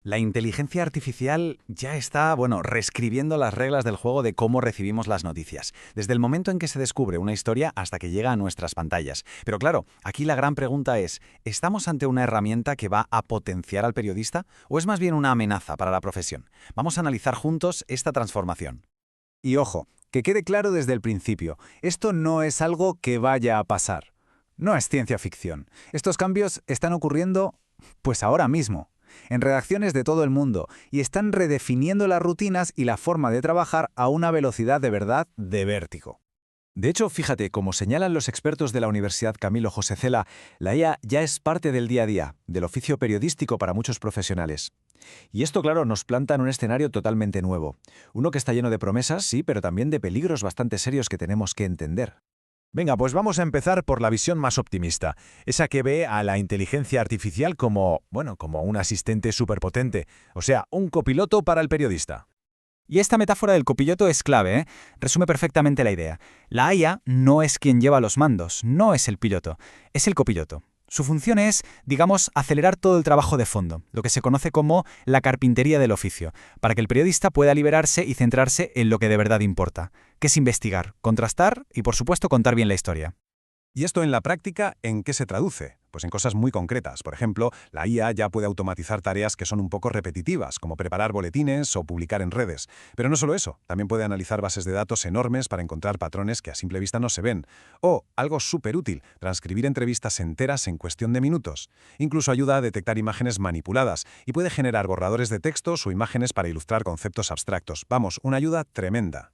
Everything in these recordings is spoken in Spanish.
La inteligencia artificial ya está, reescribiendo las reglas del juego de cómo recibimos las noticias, desde el momento en que se descubre una historia hasta que llega a nuestras pantallas. Pero claro, aquí la gran pregunta es, ¿estamos ante una herramienta que va a potenciar al periodista o es más bien una amenaza para la profesión? Vamos a analizar juntos esta transformación. Y ojo, que quede claro desde el principio, esto no es algo que vaya a pasar. No es ciencia ficción. Estos cambios están ocurriendo, pues ahora mismo, en redacciones de todo el mundo, y están redefiniendo las rutinas y la forma de trabajar a una velocidad de verdad de vértigo. De hecho, fíjate, como señalan los expertos de la Universidad Camilo José Cela, la IA ya es parte del día a día, del oficio periodístico para muchos profesionales. Y esto, claro, nos planta en un escenario totalmente nuevo. Uno que está lleno de promesas, sí, pero también de peligros bastante serios que tenemos que entender. Venga, pues vamos a empezar por la visión más optimista, esa que ve a la inteligencia artificial como un asistente superpotente, o sea, un copiloto para el periodista. Y esta metáfora del copiloto es clave, ¿eh? Resume perfectamente la idea. La IA no es quien lleva los mandos, no es el piloto, es el copiloto. Su función es, digamos, acelerar todo el trabajo de fondo, lo que se conoce como la carpintería del oficio, para que el periodista pueda liberarse y centrarse en lo que de verdad importa, que es investigar, contrastar y, por supuesto, contar bien la historia. ¿Y esto en la práctica en qué se traduce? Pues en cosas muy concretas. Por ejemplo, la IA ya puede automatizar tareas que son un poco repetitivas, como preparar boletines o publicar en redes. Pero no solo eso, también puede analizar bases de datos enormes para encontrar patrones que a simple vista no se ven. O, algo súper útil, transcribir entrevistas enteras en cuestión de minutos. Incluso ayuda a detectar imágenes manipuladas y puede generar borradores de textos o imágenes para ilustrar conceptos abstractos. Vamos, una ayuda tremenda.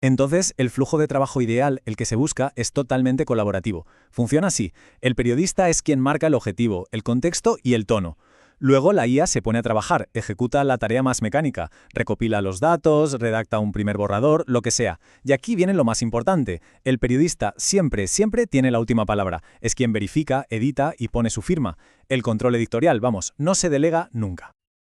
Entonces, el flujo de trabajo ideal, el que se busca, es totalmente colaborativo. Funciona así. El periodista es quien marca el objetivo, el contexto y el tono. Luego la IA se pone a trabajar, ejecuta la tarea más mecánica, recopila los datos, redacta un primer borrador, lo que sea. Y aquí viene lo más importante. El periodista siempre tiene la última palabra. Es quien verifica, edita y pone su firma. El control editorial, no se delega nunca.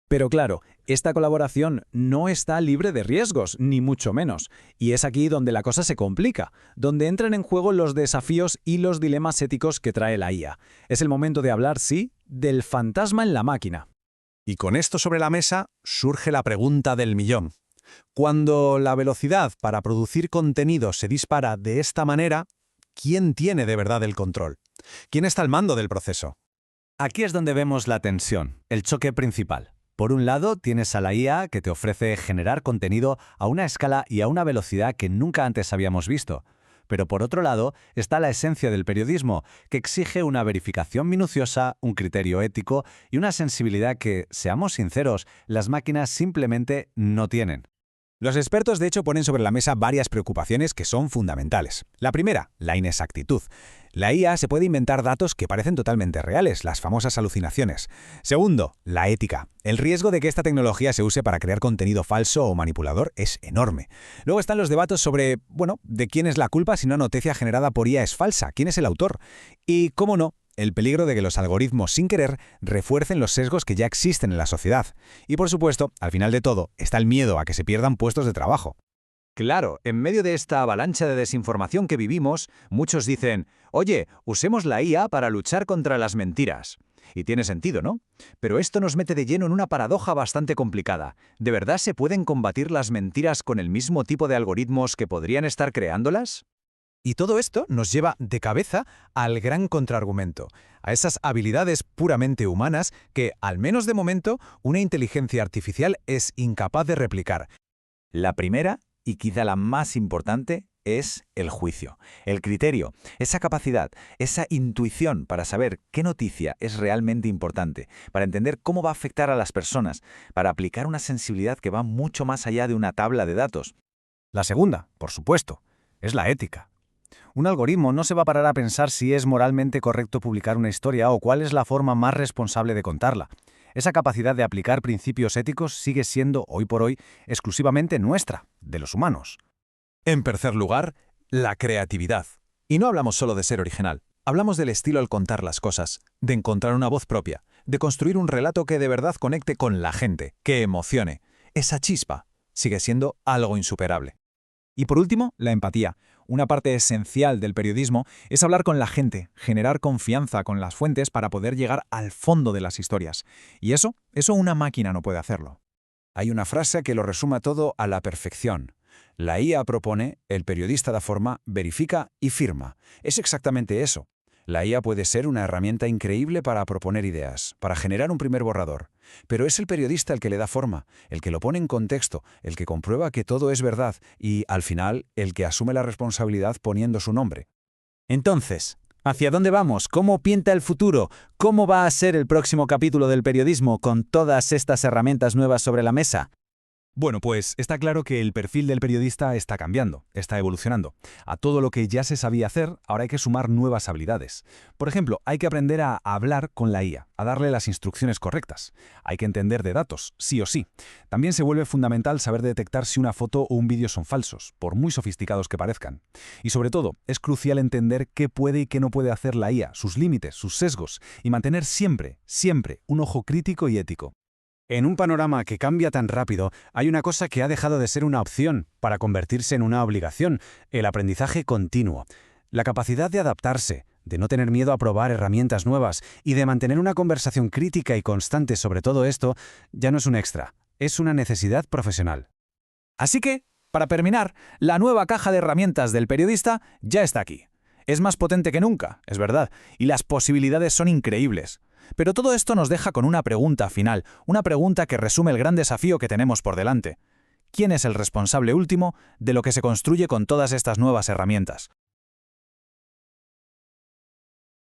Pero claro, esta colaboración no está libre de riesgos, ni mucho menos. Y es aquí donde la cosa se complica, donde entran en juego los desafíos y los dilemas éticos que trae la IA. Es el momento de hablar, sí, del fantasma en la máquina. Y con esto sobre la mesa surge la pregunta del millón. Cuando la velocidad para producir contenido se dispara de esta manera, ¿quién tiene de verdad el control? ¿Quién está al mando del proceso? Aquí es donde vemos la tensión, el choque principal. Por un lado, tienes a la IA que te ofrece generar contenido a una escala y a una velocidad que nunca antes habíamos visto. Pero por otro lado, está la esencia del periodismo, que exige una verificación minuciosa, un criterio ético y una sensibilidad que, seamos sinceros, las máquinas simplemente no tienen. Los expertos, de hecho, ponen sobre la mesa varias preocupaciones que son fundamentales. La primera, la inexactitud. La IA se puede inventar datos que parecen totalmente reales, las famosas alucinaciones. Segundo, la ética. El riesgo de que esta tecnología se use para crear contenido falso o manipulador es enorme. Luego están los debates sobre, de quién es la culpa si una noticia generada por IA es falsa, quién es el autor. Y, cómo no, el peligro de que los algoritmos, sin querer, refuercen los sesgos que ya existen en la sociedad. Y por supuesto, al final de todo, está el miedo a que se pierdan puestos de trabajo. Claro, en medio de esta avalancha de desinformación que vivimos, muchos dicen, oye, usemos la IA para luchar contra las mentiras. Y tiene sentido, ¿no? Pero esto nos mete de lleno en una paradoja bastante complicada. ¿De verdad se pueden combatir las mentiras con el mismo tipo de algoritmos que podrían estar creándolas? Y todo esto nos lleva de cabeza al gran contraargumento, a esas habilidades puramente humanas que, al menos de momento, una inteligencia artificial es incapaz de replicar. La primera, y quizá la más importante, es el juicio, el criterio, esa capacidad, esa intuición para saber qué noticia es realmente importante, para entender cómo va a afectar a las personas, para aplicar una sensibilidad que va mucho más allá de una tabla de datos. La segunda, por supuesto, es la ética. Un algoritmo no se va a parar a pensar si es moralmente correcto publicar una historia o cuál es la forma más responsable de contarla. Esa capacidad de aplicar principios éticos sigue siendo, hoy por hoy, exclusivamente nuestra, de los humanos. En tercer lugar, la creatividad. Y no hablamos solo de ser original. Hablamos del estilo al contar las cosas, de encontrar una voz propia, de construir un relato que de verdad conecte con la gente, que emocione. Esa chispa sigue siendo algo insuperable. Y por último, la empatía. Una parte esencial del periodismo es hablar con la gente, generar confianza con las fuentes para poder llegar al fondo de las historias. Y eso una máquina no puede hacerlo. Hay una frase que lo resuma todo a la perfección. La IA propone, el periodista da forma, verifica y firma. Es exactamente eso. La IA puede ser una herramienta increíble para proponer ideas, para generar un primer borrador. Pero es el periodista el que le da forma, el que lo pone en contexto, el que comprueba que todo es verdad y, al final, el que asume la responsabilidad poniendo su nombre. Entonces, ¿hacia dónde vamos? ¿Cómo pinta el futuro? ¿Cómo va a ser el próximo capítulo del periodismo con todas estas herramientas nuevas sobre la mesa? Bueno, pues está claro que el perfil del periodista está cambiando, está evolucionando. A todo lo que ya se sabía hacer, ahora hay que sumar nuevas habilidades. Por ejemplo, hay que aprender a hablar con la IA, a darle las instrucciones correctas. Hay que entender de datos, sí o sí. También se vuelve fundamental saber detectar si una foto o un vídeo son falsos, por muy sofisticados que parezcan. Y sobre todo, es crucial entender qué puede y qué no puede hacer la IA, sus límites, sus sesgos, y mantener siempre un ojo crítico y ético. En un panorama que cambia tan rápido, hay una cosa que ha dejado de ser una opción para convertirse en una obligación: el aprendizaje continuo. La capacidad de adaptarse, de no tener miedo a probar herramientas nuevas y de mantener una conversación crítica y constante sobre todo esto, ya no es un extra, es una necesidad profesional. Así que, para terminar, la nueva caja de herramientas del periodista ya está aquí. Es más potente que nunca, es verdad, y las posibilidades son increíbles. Pero todo esto nos deja con una pregunta final, una pregunta que resume el gran desafío que tenemos por delante. ¿Quién es el responsable último de lo que se construye con todas estas nuevas herramientas?